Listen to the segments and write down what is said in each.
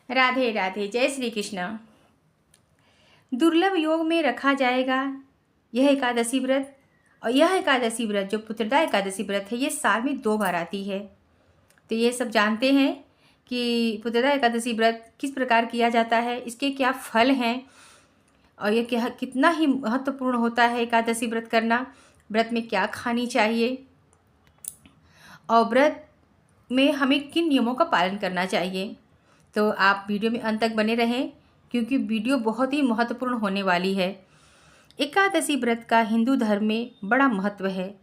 राधे राधे। जय श्री कृष्ण। दुर्लभ योग में रखा जाएगा यह एकादशी व्रत। और यह एकादशी व्रत जो पुत्रदा एकादशी व्रत है, ये साल में 2 बार आती है। तो ये सब जानते हैं कि पुत्रदा एकादशी व्रत किस प्रकार किया जाता है, इसके क्या फल हैं और ये क्या कितना ही महत्वपूर्ण होता है एकादशी व्रत करना। व्रत में क्या खानी चाहिए और व्रत में हमें किन नियमों का पालन करना चाहिए। तो आप वीडियो में अंत तक बने रहें क्योंकि वीडियो बहुत ही महत्वपूर्ण होने वाली है। एकादशी व्रत का हिंदू धर्म में बड़ा महत्व है।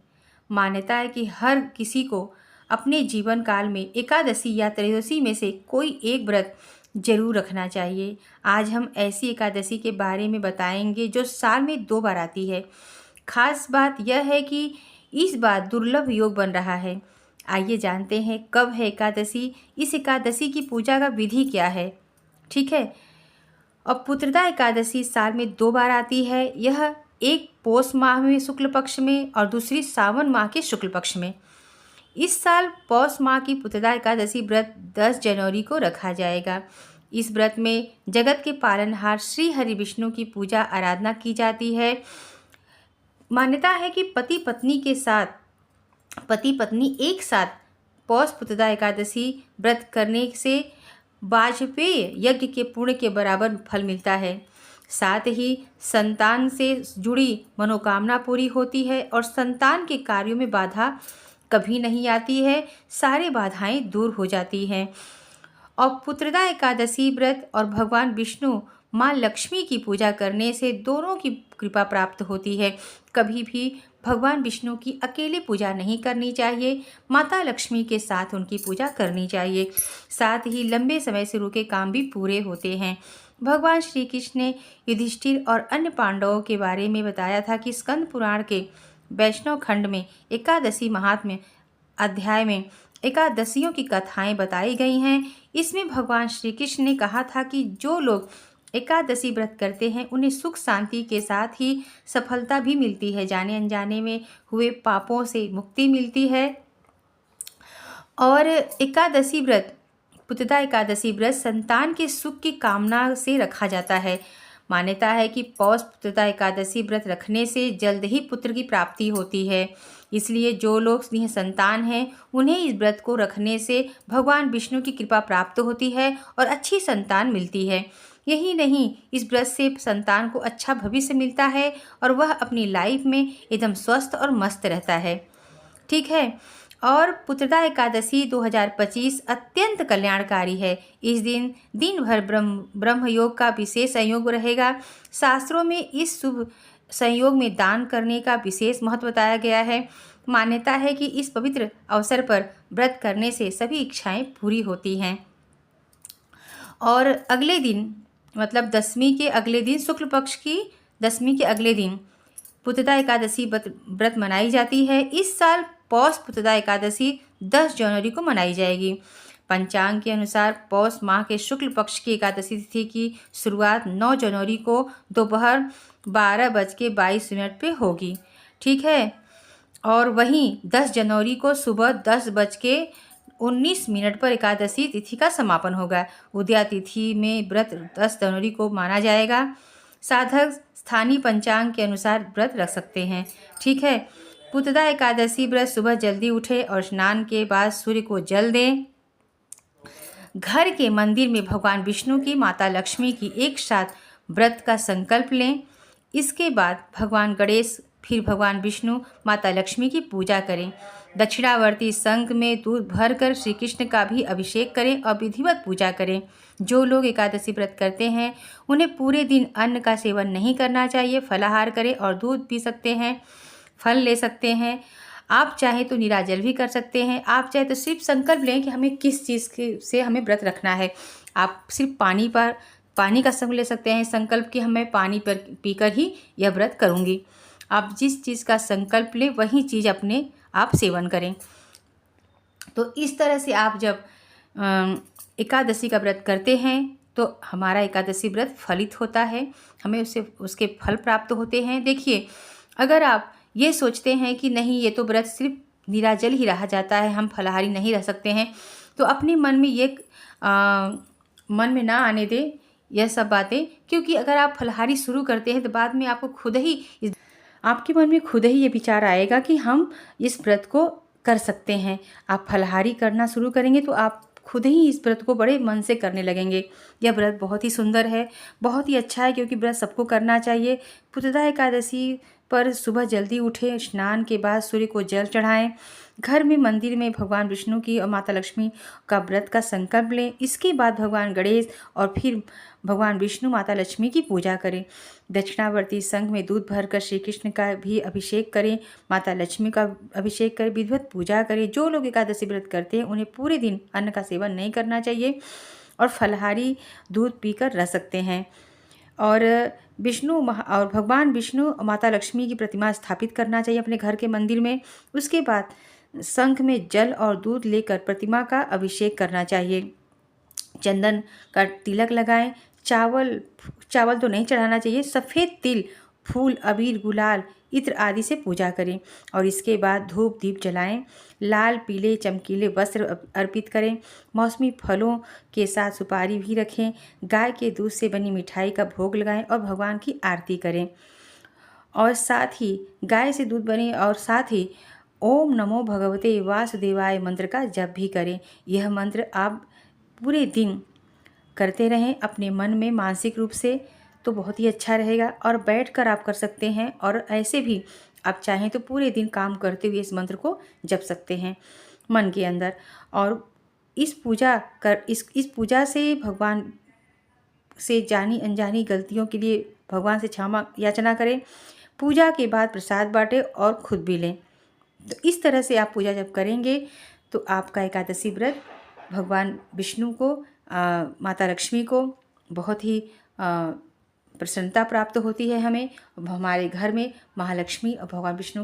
मान्यता है कि हर किसी को अपने जीवन काल में एकादशी या त्रयोदशी में से कोई एक व्रत जरूर रखना चाहिए। आज हम ऐसी एकादशी के बारे में बताएंगे जो साल में 2 बार आती है। खास बात यह है कि इस बार दुर्लभ योग बन रहा है। आइए जानते हैं कब है एकादशी, इस एकादशी की पूजा का विधि क्या है। ठीक है। और पुत्रदा एकादशी साल में 2 बार आती है। यह एक पौष माह में शुक्ल पक्ष में और दूसरी सावन माह के शुक्ल पक्ष में। इस साल पौष माह की पुत्रदा एकादशी व्रत 10 जनवरी को रखा जाएगा। इस व्रत में जगत के पालनहार श्री हरि विष्णु की पूजा आराधना की जाती है। मान्यता है कि पति पत्नी एक साथ पौष पुत्रदा एकादशी व्रत करने से वाजपेय यज्ञ के पुण्य के बराबर फल मिलता है। साथ ही संतान से जुड़ी मनोकामना पूरी होती है और संतान के कार्यों में बाधा कभी नहीं आती है, सारी बाधाएं दूर हो जाती हैं। और पुत्रदा एकादशी व्रत और भगवान विष्णु माँ लक्ष्मी की पूजा करने से दोनों की कृपा प्राप्त होती है। कभी भी भगवान विष्णु की अकेले पूजा नहीं करनी चाहिए, माता लक्ष्मी के साथ उनकी पूजा करनी चाहिए। साथ ही लंबे समय से रुके काम भी पूरे होते हैं। भगवान श्री कृष्ण ने युधिष्ठिर और अन्य पांडवों के बारे में बताया था कि स्कंद पुराण के वैष्णव खंड में एकादशी महात्म्य अध्याय में एकादशियों की कथाएं बताई गई हैं। इसमें भगवान श्री कृष्ण ने कहा था कि जो लोग एकादशी व्रत करते हैं उन्हें सुख शांति के साथ ही सफलता भी मिलती है, जाने अनजाने में हुए पापों से मुक्ति मिलती है। और एकादशी व्रत पुत्रदा एकादशी व्रत संतान के सुख की कामना से रखा जाता है। मान्यता है कि पौष पुत्रदा एकादशी व्रत रखने से जल्द ही पुत्र की प्राप्ति होती है। इसलिए जो लोग स्नेह संतान हैं उन्हें इस व्रत को रखने से भगवान विष्णु की कृपा प्राप्त होती है और अच्छी संतान मिलती है। यही नहीं, इस व्रत से संतान को अच्छा भविष्य मिलता है और वह अपनी लाइफ में एकदम स्वस्थ और मस्त रहता है। ठीक है। और पुत्रदा एकादशी 2025 अत्यंत कल्याणकारी है। इस दिन भर ब्रह्म योग का विशेष संयोग रहेगा। शास्त्रों में इस शुभ संयोग में दान करने का विशेष महत्व बताया गया है। मान्यता है कि इस पवित्र अवसर पर व्रत करने से सभी इच्छाएं पूरी होती हैं। और अगले दिन मतलब दशमी के अगले दिन, शुक्ल पक्ष की दशमी के अगले दिन पुत्रदा एकादशी व्रत मनाई जाती है। इस साल पौष पुत्रदा एकादशी 10 जनवरी को मनाई जाएगी। पंचांग के अनुसार पौष माह के शुक्ल पक्ष की एकादशी तिथि की शुरुआत 9 जनवरी को दोपहर 12:22 पे होगी। ठीक है। और वहीं 10 जनवरी को सुबह 10:19 पर एकादशी तिथि का समापन होगा। उदया तिथि में व्रत 10 जनवरी को माना जाएगा। साधक स्थानीय पंचांग के अनुसार व्रत रख सकते हैं। ठीक है। पुत्रदा एकादशी व्रत सुबह जल्दी उठे और स्नान के बाद सूर्य को जल दें। घर के मंदिर में भगवान विष्णु की माता लक्ष्मी की एक साथ व्रत का संकल्प लें। इसके बाद भगवान गणेश फिर भगवान विष्णु माता लक्ष्मी की पूजा करें। दक्षिणावर्ती शंख में दूध भरकर श्री कृष्ण का भी अभिषेक करें और विधिवत पूजा करें। जो लोग एकादशी व्रत करते हैं उन्हें पूरे दिन अन्न का सेवन नहीं करना चाहिए, फलाहार करें और दूध पी सकते हैं, फल ले सकते हैं। आप चाहें तो निराजल भी कर सकते हैं। आप चाहे तो सिर्फ संकल्प लें कि हमें किस चीज़ से हमें व्रत रखना है। आप सिर्फ पानी का संकल्प ले सकते हैं, संकल्प कि मैं पानी पर पीकर ही यह व्रत करूँगी। आप जिस चीज़ का संकल्प लें वही चीज़ अपने आप सेवन करें। तो इस तरह से आप जब एकादशी का व्रत करते हैं तो हमारा एकादशी व्रत फलित होता है, हमें उसके फल प्राप्त होते हैं। देखिए, अगर आप ये सोचते हैं कि नहीं ये तो व्रत सिर्फ निराजल ही रहा जाता है, हम फलाहारी नहीं रह सकते हैं, तो अपने मन में ये मन में ना आने दें यह सब बातें, क्योंकि अगर आप फलाहारी शुरू करते हैं तो बाद में आपको खुद ही आपके मन में खुद ही ये विचार आएगा कि हम इस व्रत को कर सकते हैं। आप फलाहारी करना शुरू करेंगे तो आप खुद ही इस व्रत को बड़े मन से करने लगेंगे। यह व्रत बहुत ही सुंदर है, बहुत ही अच्छा है, क्योंकि व्रत सबको करना चाहिए। पुत्रदा एकादशी पर सुबह जल्दी उठें, स्नान के बाद सूर्य को जल चढ़ाएं, घर में मंदिर में भगवान विष्णु की और माता लक्ष्मी का व्रत का संकल्प लें। इसके बाद भगवान गणेश और फिर भगवान विष्णु माता लक्ष्मी की पूजा करें। दक्षिणावर्ती संघ में दूध भरकर श्री कृष्ण का भी अभिषेक करें, माता लक्ष्मी का अभिषेक करें, विधिवत पूजा करें। जो लोग एकादशी व्रत करते हैं उन्हें पूरे दिन अन्न का सेवन नहीं करना चाहिए और फलाहारी दूध पीकर रह सकते हैं। और और भगवान विष्णु माता लक्ष्मी की प्रतिमा स्थापित करना चाहिए अपने घर के मंदिर में। उसके बाद शंख में जल और दूध लेकर प्रतिमा का अभिषेक करना चाहिए। चंदन का तिलक लगाएं। चावल तो नहीं चढ़ाना चाहिए। सफ़ेद तिल, फूल, अबीर, गुलाल, इत्र आदि से पूजा करें और इसके बाद धूप दीप जलाएं। लाल पीले चमकीले वस्त्र अर्पित करें। मौसमी फलों के साथ सुपारी भी रखें। गाय के दूध से बनी मिठाई का भोग लगाएं और भगवान की आरती करें। और साथ ही गाय से दूध बने और साथ ही ओम नमो भगवते वासुदेवाय मंत्र का जप भी करें। यह मंत्र आप पूरे दिन करते रहें अपने मन में मानसिक रूप से, तो बहुत ही अच्छा रहेगा। और बैठकर आप कर सकते हैं और ऐसे भी आप चाहें तो पूरे दिन काम करते हुए इस मंत्र को जप सकते हैं मन के अंदर। और इस पूजा से भगवान से जानी अनजानी गलतियों के लिए भगवान से क्षमा याचना करें। पूजा के बाद प्रसाद बांटें और खुद भी लें। तो इस तरह से आप पूजा जब करेंगे तो आपका एकादशी व्रत भगवान विष्णु को माता लक्ष्मी को बहुत ही प्रसन्नता प्राप्त होती है। हमें हमारे घर में महालक्ष्मी और भगवान विष्णु